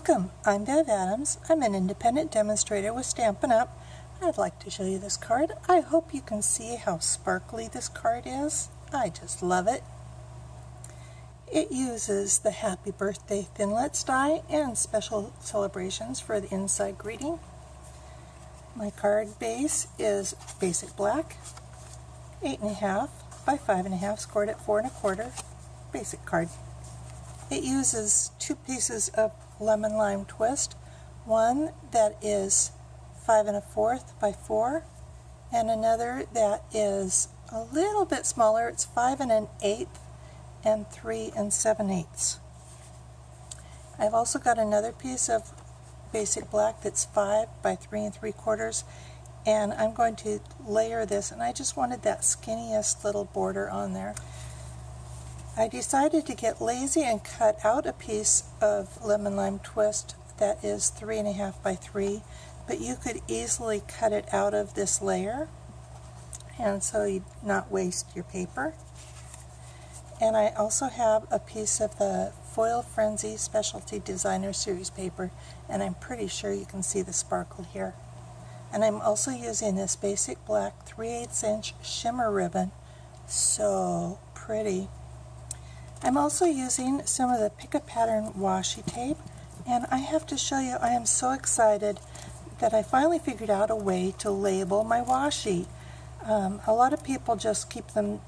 Welcome, I'm Bev Adams. I'm an independent demonstrator with Stampin' Up! I'd like to show you this card. I hope you can see how sparkly this card is. I just love it. It uses the Happy Birthday Thinlits die and special celebrations for the inside greeting. My card base is basic black, 8.5 by 5.5, scored at 4 1/4, basic card. It uses two pieces of lemon lime twist, one that is 5 1/4 by 4, and another that is a little bit smaller. It's 5 1/8 and 3 7/8. I've also got another piece of basic black that's 5 by 3 3/4, and I'm going to layer this, and I just wanted that skinniest little border on there. I decided to get lazy and cut out a piece of lemon lime twist that is 3 1/2 by 3, but you could easily cut it out of this layer, and so you not waste your paper. And I also have a piece of the Foil Frenzy Specialty Designer Series paper, and I'm pretty sure you can see the sparkle here. And I'm also using this basic black 3/8 inch shimmer ribbon. So pretty. I'm also using some of the Pick a Pattern washi tape, and I have to show you, I am so excited that I finally figured out a way to label my washi. A lot of people just keep them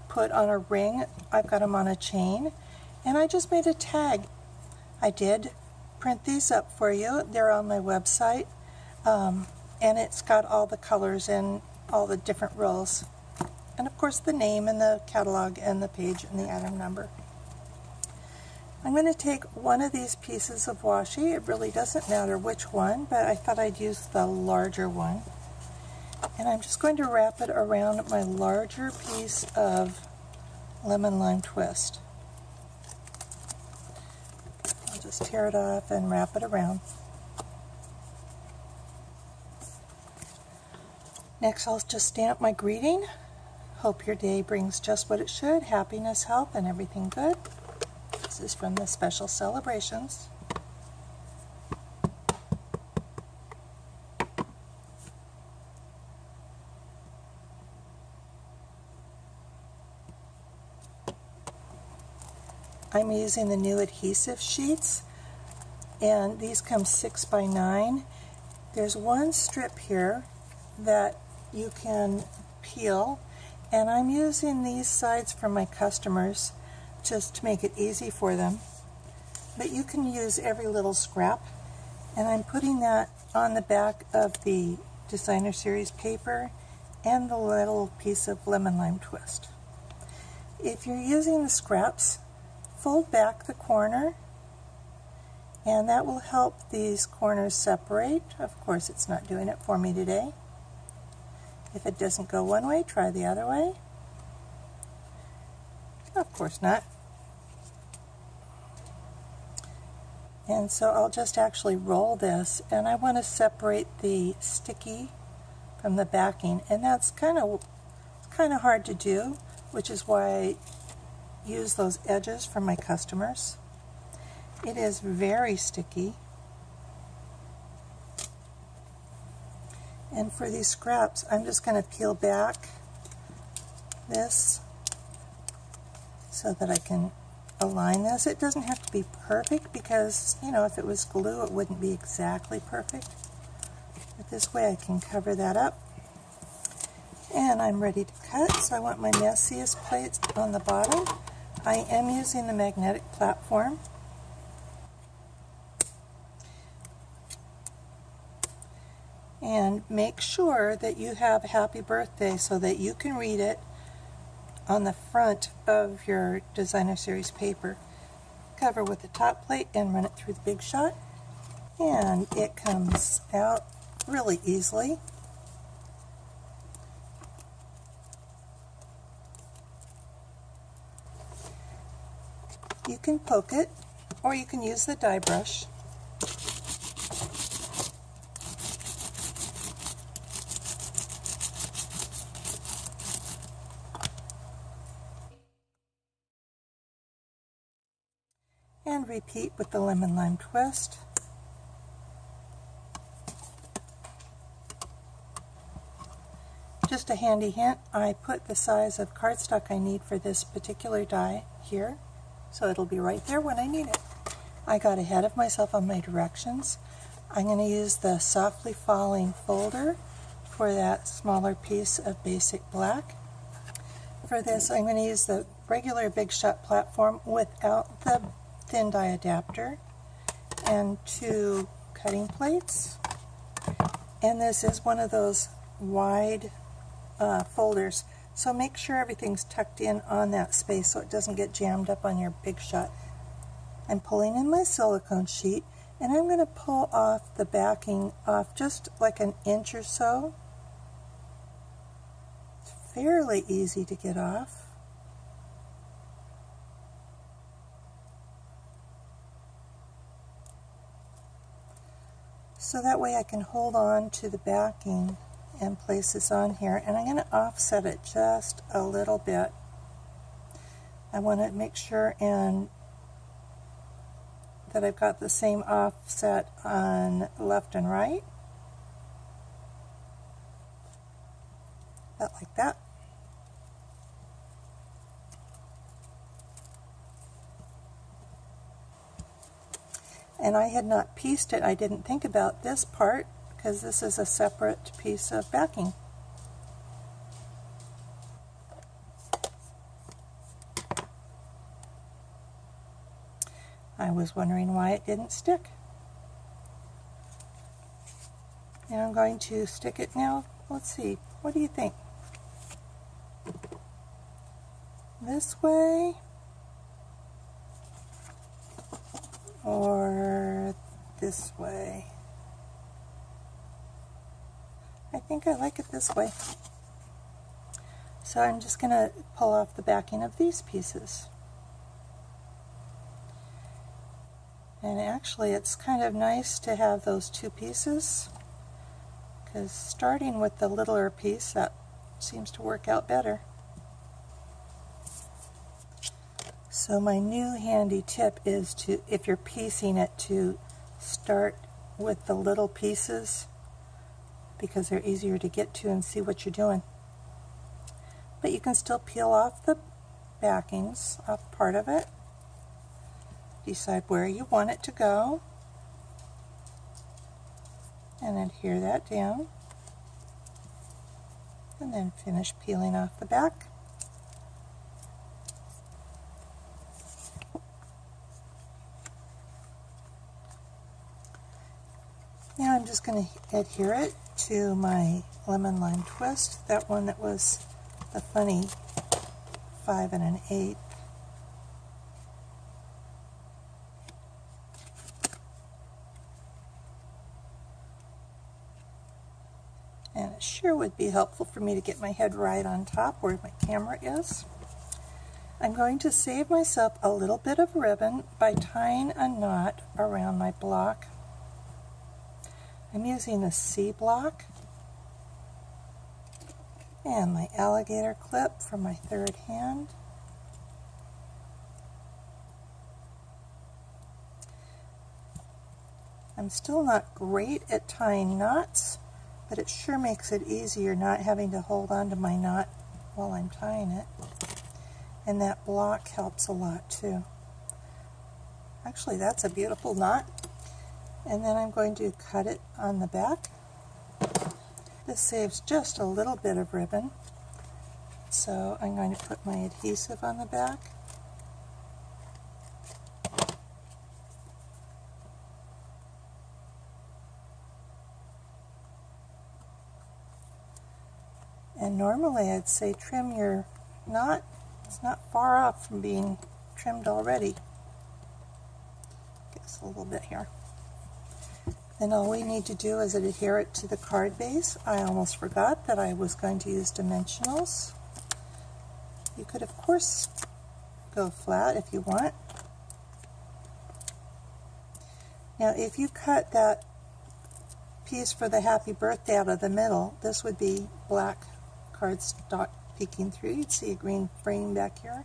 put on a ring. I've got them on a chain, and I just made a tag. I did print these up for you. They're on my website, and it's got all the colors and all the different rows. And of course the name and the catalog and the page and the item number. I'm going to take one of these pieces of washi. It really doesn't matter which one, but I thought I'd use the larger one. And I'm just going to wrap it around my larger piece of lemon lime twist. I'll just tear it off and wrap it around. Next I'll just stamp my greeting. Hope your day brings just what it should, happiness, health, and everything good. This is from the Special Celebrations. I'm using the new adhesive sheets, and these come 6 by 9. There's one strip here that you can peel, and I'm using these sides for my customers just to make it easy for them. But you can use every little scrap, and I'm putting that on the back of the Designer Series paper and the little piece of lemon lime twist. If you're using the scraps, fold back the corner, and that will help these corners separate. Of course, it's not doing it for me today. If it doesn't go one way, try the other way. Of course not. And so I'll just actually roll this, and I want to separate the sticky from the backing, and that's kind of hard to do, which is why I use those edges for my customers. It is very sticky. And for these scraps, I'm just going to peel back this so that I can align this. It doesn't have to be perfect because, you know, if it was glue, it wouldn't be exactly perfect. But this way I can cover that up. And I'm ready to cut, so I want my messiest plates on the bottom. I am using the magnetic platform. And make sure that you have Happy Birthday so that you can read it on the front of your Designer Series paper. Cover with the top plate and run it through the Big Shot, and it comes out really easily. You can poke it, or you can use the die brush. And repeat with the lemon lime twist. Just a handy hint, I put the size of cardstock I need for this particular die here, so it'll be right there when I need it. I got ahead of myself on my directions. I'm going to use the softly falling folder for that smaller piece of basic black. For this, I'm going to use the regular Big Shot platform without the thin die adapter and 2 cutting plates. And this is one of those wide folders, so make sure everything's tucked in on that space so it doesn't get jammed up on your Big Shot. I'm pulling in my silicone sheet, and I'm going to pull off the backing off just like an inch or so. It's fairly easy to get off. So that way I can hold on to the backing and place this on here, and I'm going to offset it just a little bit. I want to make sure that I've got the same offset on left and right, about like that. And I had not pieced it. I didn't think about this part because this is a separate piece of backing. I was wondering why it didn't stick. And I'm going to stick it now. Let's see, what do you think? This way or this way? I think I like it this way. So I'm just going to pull off the backing of these pieces. And actually it's kind of nice to have those 2 pieces, because starting with the littler piece, that seems to work out better. So my new handy tip is to, if you're piecing it, to start with the little pieces, because they're easier to get to and see what you're doing. But you can still peel off the backings, off part of it, decide where you want it to go, and adhere that down, and then finish peeling off the back. Now I'm just going to adhere it to my lemon lime twist, that one that was the funny 5 1/8. And it sure would be helpful for me to get my head right on top where my camera is. I'm going to save myself a little bit of ribbon by tying a knot around my block. I'm using the C block and my alligator clip for my 3rd hand. I'm still not great at tying knots, but it sure makes it easier not having to hold on to my knot while I'm tying it. And that block helps a lot too. Actually, that's a beautiful knot. And then I'm going to cut it on the back. This saves just a little bit of ribbon. So I'm going to put my adhesive on the back. And normally I'd say trim your knot. It's not far off from being trimmed already. Guess a little bit here. Then all we need to do is adhere it to the card base. I almost forgot that I was going to use dimensionals. You could of course go flat if you want. Now if you cut that piece for the happy birthday out of the middle, this would be black cardstock peeking through. You'd see a green frame back here.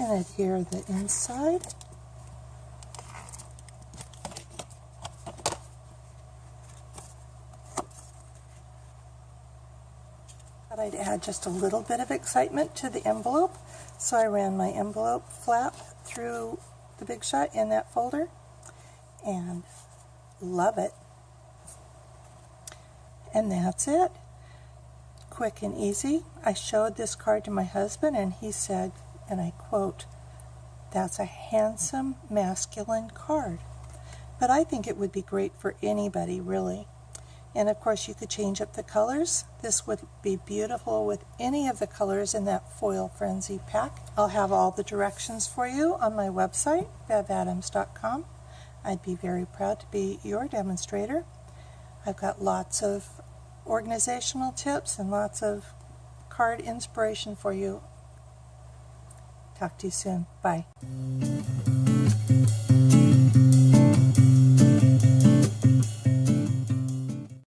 and adhere the inside. Thought I'd add just a little bit of excitement to the envelope, so I ran my envelope flap through the Big Shot in that folder, and love it. And that's it. Quick and easy. I showed this card to my husband and he said, and I quote, "That's a handsome masculine card." But I think it would be great for anybody, really. And of course you could change up the colors. This would be beautiful with any of the colors in that Foil Frenzy pack. I'll have all the directions for you on my website, bevadams.com. I'd be very proud to be your demonstrator. I've got lots of organizational tips and lots of card inspiration for you. Talk to you soon. Bye.